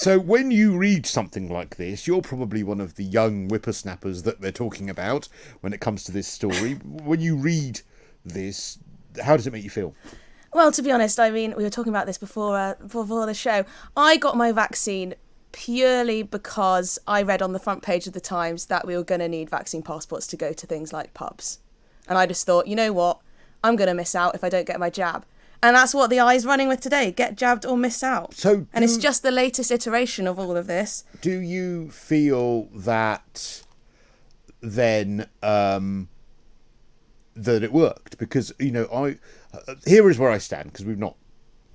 So when you read something like this, you're probably one of the young whippersnappers that they're talking about when it comes to this story. When you read this, how does it make you feel? Well, to be honest, I mean, we were talking about this before the show. I got my vaccine purely because I read on the front page of the Times that we were going to need vaccine passports to go to things like pubs. And I just thought, you know what? I'm going to miss out if I don't get my jab. And that's what the eye's running with today. Get jabbed or miss out. And it's just the latest iteration of all of this. Do you feel that then that it worked? Because, here is where I stand, because we've not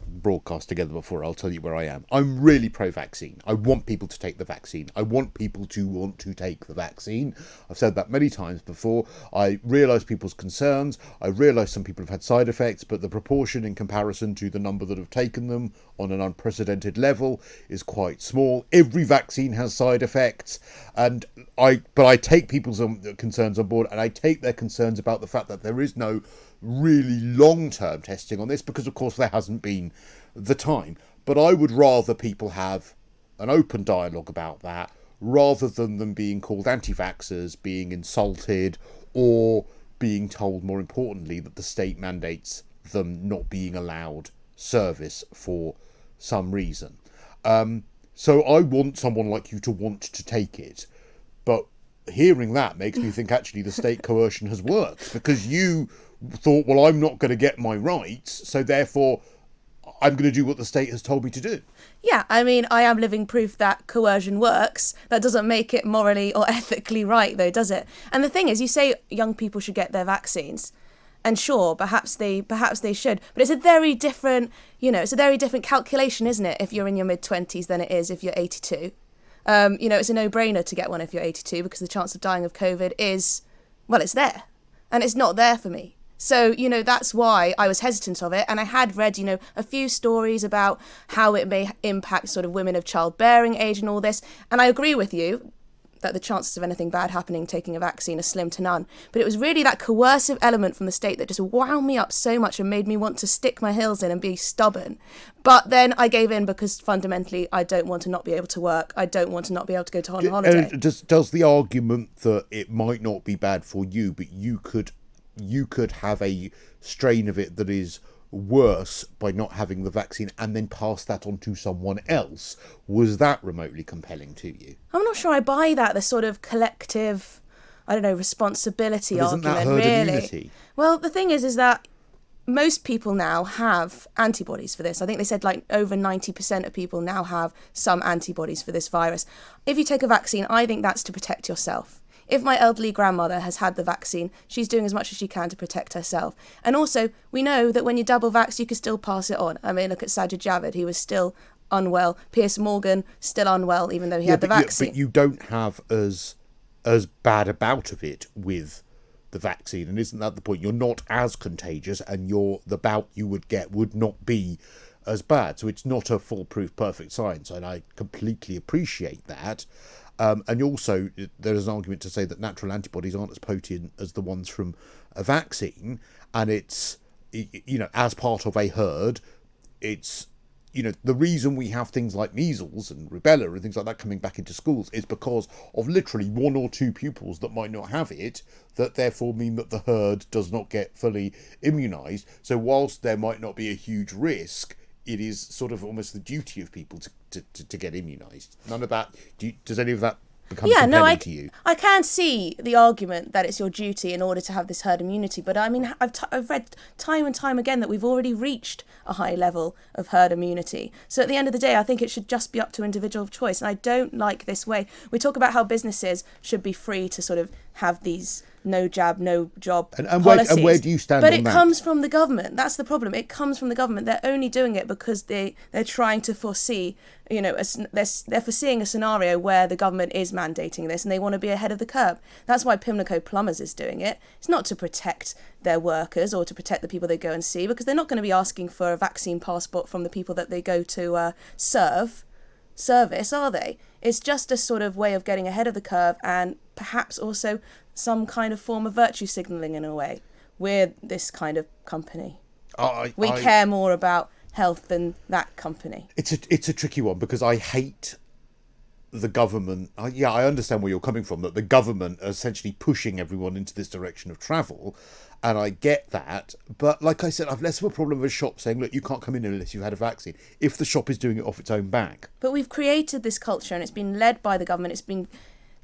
broadcast together before. I'll tell you where I am. I'm really pro-vaccine. I want people to take the vaccine. I want people to want to take the vaccine. I've said that many times before. I realise people's concerns. I realise some people have had side effects, but the proportion in comparison to the number that have taken them on an unprecedented level is quite small. Every vaccine has side effects, but I take people's concerns on board, and I take their concerns about the fact that there is no really long-term testing on this, because of course there hasn't been the time. But I would rather people have an open dialogue about that, rather than them being called anti-vaxxers, being insulted, or being told, more importantly, that the state mandates them not being allowed service for some reason. So I want someone like you to want to take it, but hearing that makes me think actually the state coercion has worked, because you thought, well, I'm not going to get my rights, so therefore I'm going to do what the state has told me to do. Yeah, I mean, I am living proof that coercion works. That doesn't make it morally or ethically right, though, does it? And the thing is, you say young people should get their vaccines, and sure, perhaps they should, but it's a very different, it's a very different calculation, isn't it, if you're in your mid-20s than it is if you're 82. It's a no-brainer to get one if you're 82, because the chance of dying of COVID is, well, it's there, and it's not there for me. So, that's why I was hesitant of it. And I had read, a few stories about how it may impact sort of women of childbearing age and all this. And I agree with you that the chances of anything bad happening taking a vaccine are slim to none. But it was really that coercive element from the state that just wound me up so much and made me want to stick my heels in and be stubborn. But then I gave in because fundamentally I don't want to not be able to work. I don't want to not be able to go on holiday. Does the argument that it might not be bad for you, but you could have a strain of it that is worse by not having the vaccine and then pass that on to someone else, was that remotely compelling to you? I'm not sure I buy that, the sort of collective, responsibility but isn't argument, that herd really. Immunity? Well, the thing is that most people now have antibodies for this. I think they said over 90% of people now have some antibodies for this virus. If you take a vaccine, I think that's to protect yourself. If my elderly grandmother has had the vaccine, she's doing as much as she can to protect herself. And also, we know that when you're double vaxxed, you can still pass it on. I mean, look at Sajid Javid, he was still unwell. Piers Morgan, still unwell, even though he had the vaccine. But you don't have as bad a bout of it with the vaccine. And isn't that the point? You're not as contagious, and the bout you would get would not be as bad. So it's not a foolproof perfect science, and I completely appreciate that. And also, there is an argument to say that natural antibodies aren't as potent as the ones from a vaccine. And it's, as part of a herd, it's, the reason we have things like measles and rubella and things like that coming back into schools is because of literally one or two pupils that might not have it, that therefore mean that the herd does not get fully immunised. So whilst there might not be a huge risk, it is sort of almost the duty of people to get immunised. None of that. Does any of that become compelling to you? I can see the argument that it's your duty in order to have this herd immunity, but I mean, I've read time and time again that we've already reached a high level of herd immunity. So at the end of the day, I think it should just be up to individual choice. And I don't like this way. We talk about how businesses should be free to sort of have these no jab, no job policies. And where do you stand on that? But it comes from the government. That's the problem. It comes from the government. They're only doing it because they're trying to foresee, they're foreseeing a scenario where the government is mandating this and they want to be ahead of the curve. That's why Pimlico Plumbers is doing it. It's not to protect their workers or to protect the people they go and see, because they're not going to be asking for a vaccine passport from the people that they go to service, are they? It's just a sort of way of getting ahead of the curve, and perhaps also some kind of form of virtue signalling in a way. We're this kind of company. We care more about health than that company. It's a tricky one, because I hate the government. I understand where you're coming from, that the government are essentially pushing everyone into this direction of travel, and I get that. But like I said, I've less of a problem with a shop saying, look, you can't come in unless you've had a vaccine, if the shop is doing it off its own back. But we've created this culture, and it's been led by the government. It's been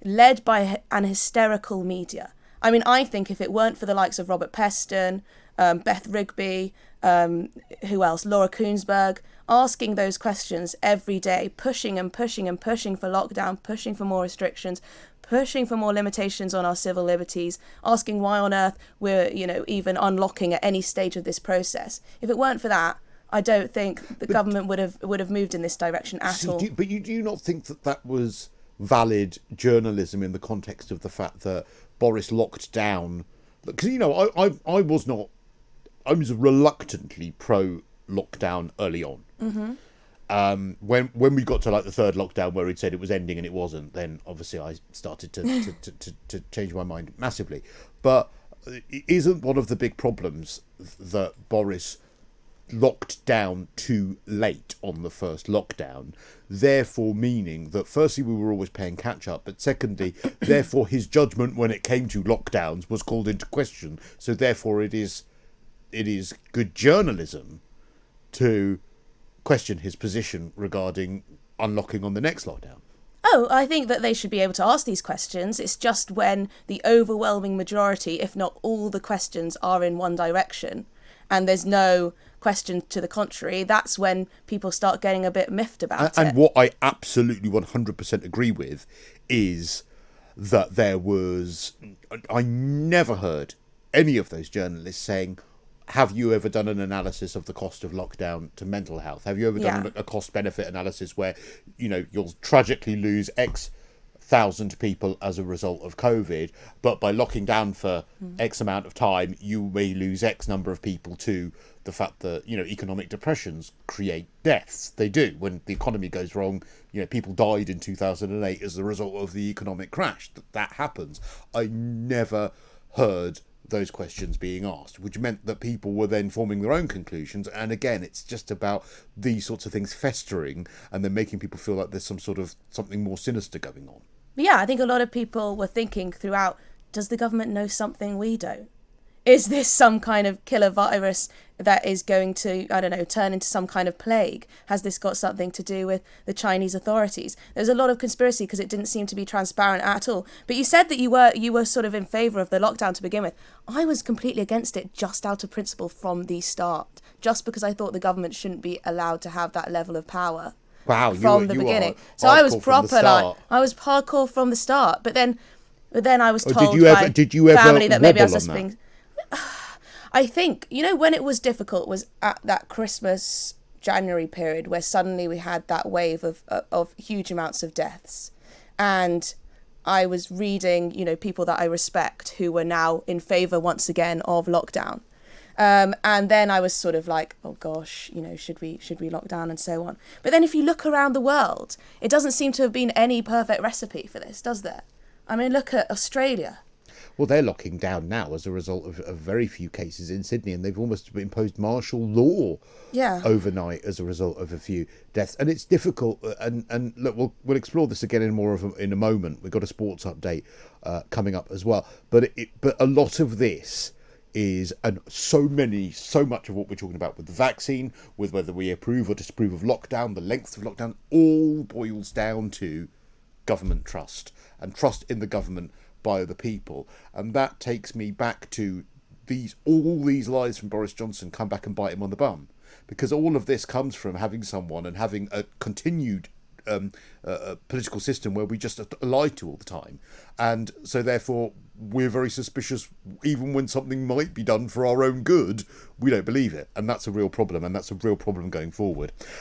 led by an hysterical media. I mean, I think if it weren't for the likes of Robert Peston, Beth Rigby, who else? Laura Koonsberg, asking those questions every day, pushing and pushing and pushing for lockdown, pushing for more restrictions, pushing for more limitations on our civil liberties, asking why on earth we're, even unlocking at any stage of this process. If it weren't for that, I don't think the government would have moved in this direction at all. But you do not think that was valid journalism in the context of the fact that Boris locked down? Because I was reluctantly pro lockdown early on. Mm-hmm. When we got to like the third lockdown, where he'd said it was ending and it wasn't, then obviously I started to change my mind massively. But isn't one of the big problems that Boris locked down too late on the first lockdown, therefore meaning that firstly we were always paying catch up, but secondly therefore his judgment when it came to lockdowns was called into question, so therefore it is good journalism to question his position regarding unlocking on the next lockdown? Oh, I think that they should be able to ask these questions. It's just when the overwhelming majority, if not all the questions, are in one direction and there's no question to the contrary, that's when people start getting a bit miffed about it. And what I absolutely 100% agree with is that I never heard any of those journalists saying, have you ever done an analysis of the cost of lockdown to mental health? Have you ever done a cost-benefit analysis where, you'll tragically lose X thousand people as a result of COVID, but by locking down for X amount of time, you may lose X number of people to the fact that, economic depressions create deaths. They do. When the economy goes wrong, people died in 2008 as a result of the economic crash. That happens. I never heard those questions being asked, which meant that people were then forming their own conclusions. And again, it's just about these sorts of things festering and then making people feel like there's something more sinister going on. Yeah, I think a lot of people were thinking throughout, does the government know something we don't? Is this some kind of killer virus that is going to, turn into some kind of plague? Has this got something to do with the Chinese authorities? There's a lot of conspiracy because it didn't seem to be transparent at all. But you said that you were sort of in favour of the lockdown to begin with. I was completely against it just out of principle from the start, just because I thought the government shouldn't be allowed to have that level of power. Wow, from the beginning. So I was proper I was hardcore from the start. But then I was told did you ever family that maybe I was wobble just on being. I think, when it was difficult was at that Christmas, January period where suddenly we had that wave of huge amounts of deaths. And I was reading, people that I respect who were now in favour once again of lockdown. And then I was sort of like, oh gosh, should we lock down and so on. But then if you look around the world, it doesn't seem to have been any perfect recipe for this, does there? I mean, look at Australia. Well, they're locking down now as a result of very few cases in Sydney, and they've almost imposed martial law overnight as a result of a few deaths. And it's difficult. And look, we'll explore this again in a moment. We've got a sports update coming up as well. But a lot of this is, and so much of what we're talking about with the vaccine, with whether we approve or disapprove of lockdown, the length of lockdown, all boils down to government trust and trust in the government by the people. And that takes me back to all these lies from Boris Johnson come back and bite him on the bum, because all of this comes from having someone and having a continued political system where we just lied to all the time, and so therefore we're very suspicious. Even when something might be done for our own good, we don't believe it, and that's a real problem, and that's a real problem going forward.